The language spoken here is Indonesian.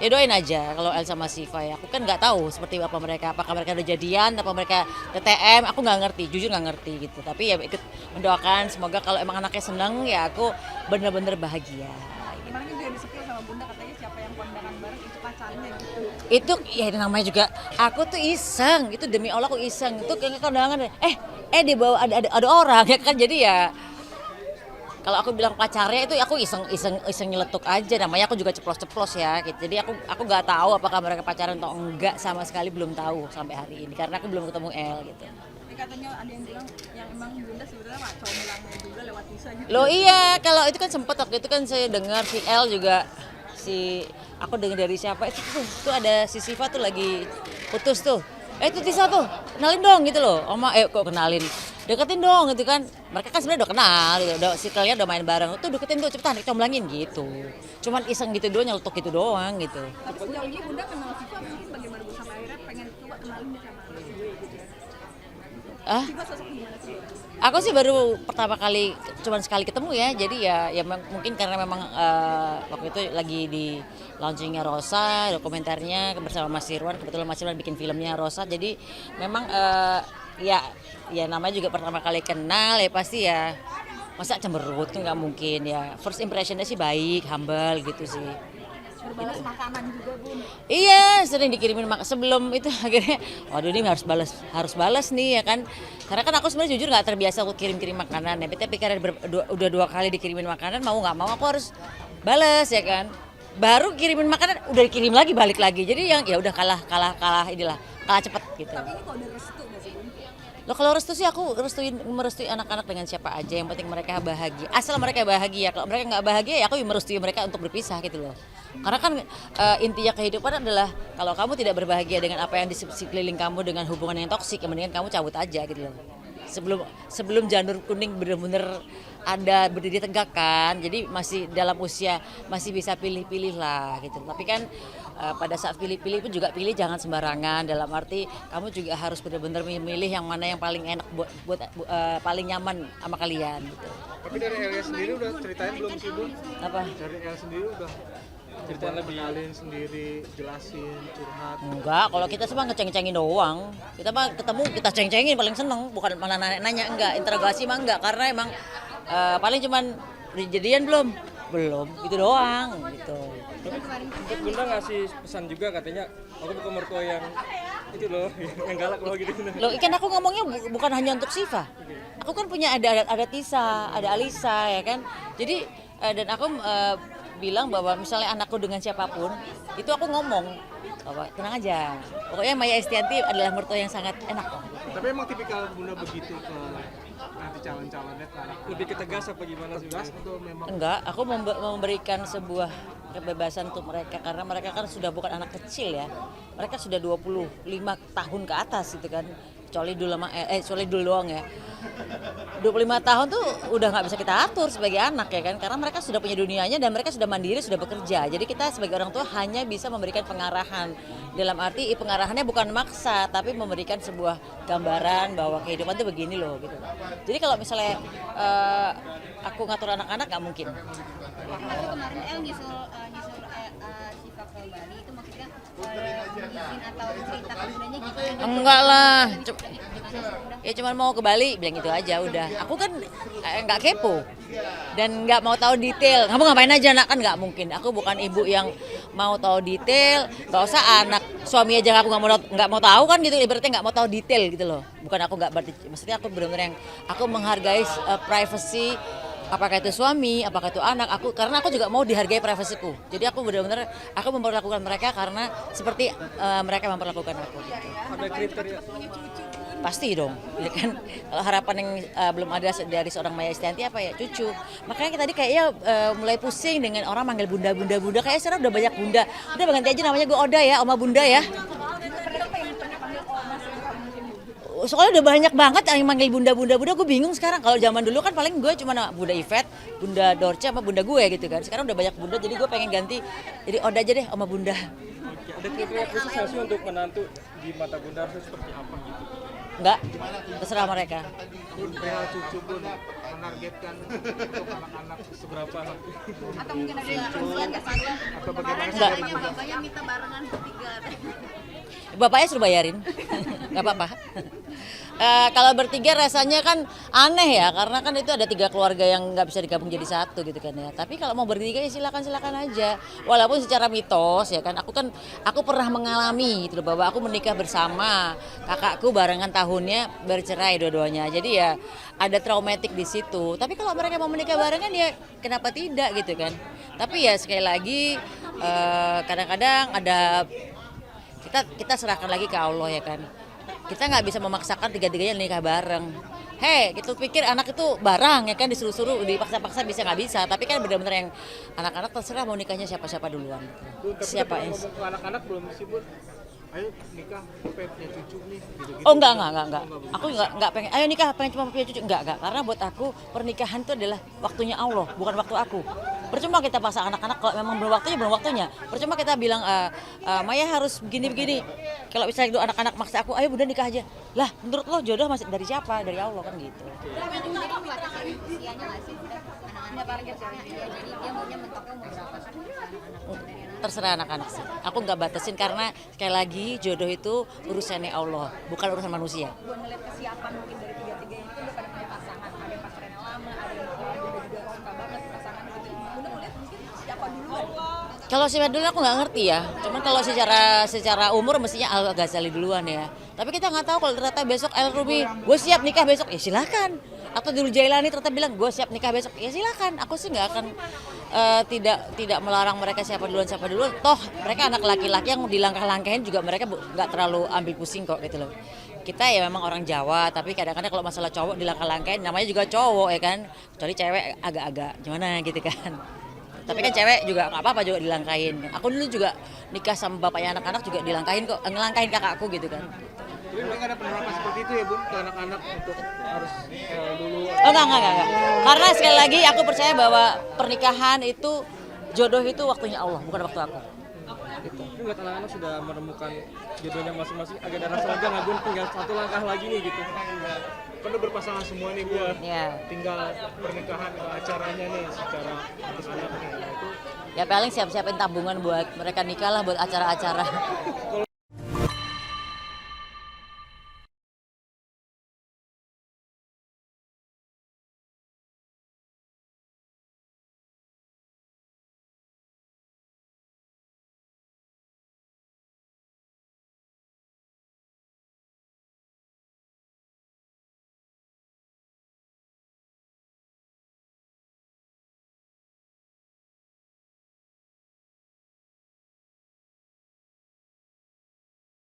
Ya doain aja kalau El sama Siva ya. Aku kan nggak tahu seperti apa mereka, apakah mereka udah jadian, apa mereka TTM, aku nggak ngerti, jujur nggak ngerti gitu. Tapi ya ikut mendoakan semoga kalau emang anaknya seneng ya aku bener-bener bahagia. Kemarin kan juga disebut sama Bunda katanya siapa yang kondangan bareng itu pacarnya gitu. Itu ya namanya juga aku tuh iseng, itu demi Allah aku iseng. Itu kayak kondangan di bawah ada orang ya kan jadi ya kalau aku bilang pacarnya itu aku iseng nyeletuk aja namanya aku juga ceplos-ceplos ya gitu. Jadi aku nggak tahu apakah mereka pacaran atau enggak sama sekali belum tahu sampai hari ini karena aku belum ketemu El gitu. Tapi katanya ada yang bilang yang emang Bunda sebenarnya Pak comblangnya juga lewat Tisa gitu. Loh iya kalau itu kan sempet waktu itu kan saya dengar si El juga aku dengar dari siapa itu ada si Siva tuh lagi putus tuh. Itu Tisa tuh kenalin dong gitu loh. Kok kenalin deketin dong gitu kan mereka kan sebenarnya udah kenal gitu. Si kalian udah main bareng tuh deketin tuh cepetan comblangin gitu cuman iseng gitu doang nyelotok gitu doang gitu. Tapi sejauh ini Bunda kenal Siva mungkin bagaimana Bu sampai akhirnya pengen coba kenalin nih sama gue gitu ya. Siva sosok gimana sih? Aku sih baru pertama kali cuman sekali ketemu ya jadi ya mungkin karena memang waktu itu lagi di launchingnya Rosa dokumenternya bersama Mas Irwan kebetulan Mas Irwan bikin filmnya Rosa jadi memang ya namanya juga pertama kali kenal ya pasti ya masa cemberut tuh nggak mungkin ya first impressionnya sih baik humble gitu sih. Berbalas makanan juga Bun. Iya, sering dikirimin sebelum itu akhirnya, waduh ini harus balas nih ya kan. Karena kan aku sebenarnya jujur nggak terbiasa aku kirim-kirim makanan ya. Tapi karena udah 2 kali dikirimin makanan mau nggak mau aku harus balas ya kan. Baru kirimin makanan udah dikirim lagi balik lagi. Jadi yang ya udah kalah cepet gitu. Tapi ini kode restu nggak sih Bun? Loh kalau restu sih aku merestui anak-anak dengan siapa aja yang penting mereka bahagia. Asal mereka bahagia. Kalau mereka nggak bahagia ya aku merestui mereka untuk berpisah gitu loh. Karena kan intinya kehidupan adalah kalau kamu tidak berbahagia dengan apa yang di sekeliling kamu dengan hubungan yang toksik, ya mendingan kamu cabut aja gitu loh. Sebelum janur kuning benar-benar ada berdiri tegak kan. Jadi masih dalam usia masih bisa pilih-pilih lah gitu. Tapi kan pada saat pilih-pilih pun juga pilih jangan sembarangan dalam arti kamu juga harus benar-benar memilih yang mana yang paling enak buat paling nyaman sama kalian gitu. Tapi dari Elia sendiri udah ceritain belum sih Bu? Apa? Dari Elia sendiri udah ceritain lebih kenalin sendiri, jelasin, curhat. Enggak, kalau kita cuma ngeceng-cengin doang. Kita mah ketemu kita ceng-cengin paling seneng, bukan malah nanya enggak, interogasi mah enggak karena emang paling cuman jadian belum, gitu doang gitu. Untuk Bunda ngasih pesan juga katanya, aku bukan mertua yang itu loh, yang galak loh gitu. Loh, ikan aku ngomongnya bukan hanya untuk Siva. Aku kan punya ada Tisa, ada Alisa ya kan. Jadi dan aku bilang bahwa misalnya anakku dengan siapapun, itu aku ngomong bahwa tenang aja. Pokoknya Maya Estianty adalah mertua yang sangat enak kok. Tapi emang tipikal Bunda begitu ke nanti calon-calonnya kan? Lebih ke tegas apa gimana sih? Tegas atau memang? Enggak, aku memberikan sebuah kebebasan untuk mereka karena mereka kan sudah bukan anak kecil ya. Mereka sudah 25 tahun ke atas gitu kan. Kecuali dulu doang ya. 25 tahun tuh udah nggak bisa kita atur sebagai anak ya kan karena mereka sudah punya dunianya dan mereka sudah mandiri sudah bekerja jadi kita sebagai orang tua hanya bisa memberikan pengarahan dalam arti pengarahannya bukan maksa tapi memberikan sebuah gambaran bahwa kehidupan tuh begini loh gitu jadi kalau misalnya aku ngatur anak-anak nggak mungkin. Tapi kemarin El nyusul Siva ke Bali itu maksudnya izin atau cerita ke bundanya gitu? Enggak lah, ya cuma mau ke Bali bilang gitu aja udah. Aku kan nggak kepo dan nggak mau tahu detail. Kamu ngapain aja nak kan nggak mungkin. Aku bukan ibu yang mau tahu detail. Gak usah anak suami aja aku nggak mau tahu kan gitu. Ibaratnya nggak mau tahu detail gitu loh. Bukan aku nggak maksudnya aku benar-benar yang aku menghargai privacy. Apakah itu suami, apakah itu anak, karena aku juga mau dihargai privasiku. Jadi aku benar-benar aku memperlakukan mereka karena seperti mereka memperlakukan aku. Gitu. Ada kriteria? Pasti dong, ya kan. Kalau harapan yang belum ada dari seorang Maya Estianty apa ya cucu. Makanya tadi kayaknya mulai pusing dengan orang manggil bunda. Kayaknya sekarang udah banyak bunda. Udah ganti aja namanya gue Oda ya, Oma Bunda ya. Soalnya udah banyak banget yang manggil bunda, gue bingung sekarang. Kalau zaman dulu kan paling gue cuma Bunda Yvette, Bunda Dorce sama bunda gue gitu kan. Sekarang udah banyak bunda, jadi gue pengen ganti jadi Oda aja deh, Oma Bunda. Ada kriteria khusus nggak sih untuk menantu di mata Bunda harus seperti apa gitu? Enggak, terserah mereka. Perihal cucu Bun, menargetkan untuk anak-anak seberapa nanti? Atau mungkin ada yang kasihan kasihan. Atau bagaimana sih? Katanya bapaknya minta barengan bertiga. Bapaknya suruh bayarin, nggak apa-apa. Kalau bertiga rasanya kan aneh ya, karena kan itu ada 3 keluarga yang nggak bisa digabung jadi satu gitu kan ya. Tapi kalau mau bertiga ya silakan aja. Walaupun secara mitos ya kan, aku pernah mengalami gitu loh, bahwa aku menikah bersama kakakku barengan tahunnya bercerai dua-duanya. Jadi ya ada traumatik di situ. Tapi kalau mereka mau menikah barengan ya kenapa tidak gitu kan. Tapi ya sekali lagi kadang-kadang ada kita serahkan lagi ke Allah ya kan. Kita nggak bisa memaksakan tiga-tiganya nikah bareng. Hei, gitu pikir anak itu barang ya kan, disuruh-suruh, dipaksa-paksa bisa nggak bisa. Tapi kan benar-benar yang anak-anak terserah mau nikahnya siapa-siapa duluan. Bun, tapi Siapa kita yang ngomong ke anak-anak belum sih Bun? Ayo nikah, pengen punya cucu nih, gitu-gitu. Oh enggak. Aku enggak pengen, ayo nikah pengen cuma punya cucu. Enggak. Karena buat aku pernikahan itu adalah waktunya Allah, bukan waktu aku. Percuma kita paksa anak-anak kalau memang belum waktunya. Percuma kita bilang, Maya harus begini-begini. Kalau misalnya itu anak-anak maksa aku, ayo bunda nikah aja. Lah menurut lo jodoh masih dari siapa? Dari Allah kan gitu. Tapi itu jadi membatasi usianya nggak sih? Anak-anak target ya. Iya, jadi dia maunya mentoknya umur berapa kan? Anak-anak. Terserah anak-anak sih. Aku nggak batasin karena sekali lagi jodoh itu urusannya Allah, bukan urusan manusia. Buat ngeliat kesiapan mungkin dari tiga-tiga itu udah pada punya pasangan. Ada yang pacarannya lama, ada yang bunda juga suka banget pasangan gitu. Bunda melihat mungkin siapa duluan? Kalau siapa dulu aku nggak ngerti ya. Cuman kalau secara umur mestinya Al Ghazali duluan ya. Tapi kita nggak tahu kalau ternyata besok El Rumi, gue siap nikah besok, ya silakan. Atau Dulu Jailani ternyata bilang gue siap nikah besok, ya silakan. Aku sih nggak akan tidak melarang mereka siapa duluan. Toh mereka anak laki-laki yang dilangkah-langkahin juga mereka nggak terlalu ambil pusing kok gitu loh. Kita ya memang orang Jawa, tapi kadang-kadang kalau masalah cowok dilangkah-langkahin namanya juga cowok ya kan. Kecuali cewek agak-agak gimana gitu kan. Tapi kan cewek juga nggak apa-apa juga dilangkahin. Aku dulu juga nikah sama bapaknya anak-anak juga dilangkahin kok, ngelangkahin kakakku gitu kan. Tapi mereka ada penerapan seperti itu ya Bun, ke anak-anak untuk harus dulu. Oh enggak. Karena sekali lagi aku percaya bahwa pernikahan itu jodoh itu waktunya Allah, bukan waktu aku. Gitu. Tapi buat anak-anak sudah menemukan jodohnya masing-masing, agak ada rasa lega nggak Bun, tinggal 1 langkah lagi nih gitu. Kan udah berpasangan semua nih Bun. Ya. Tinggal pernikahan acaranya nih secara anak nih. Nah, itu Ya paling siap-siapin tabungan buat mereka nikah lah, buat acara-acara. Kalau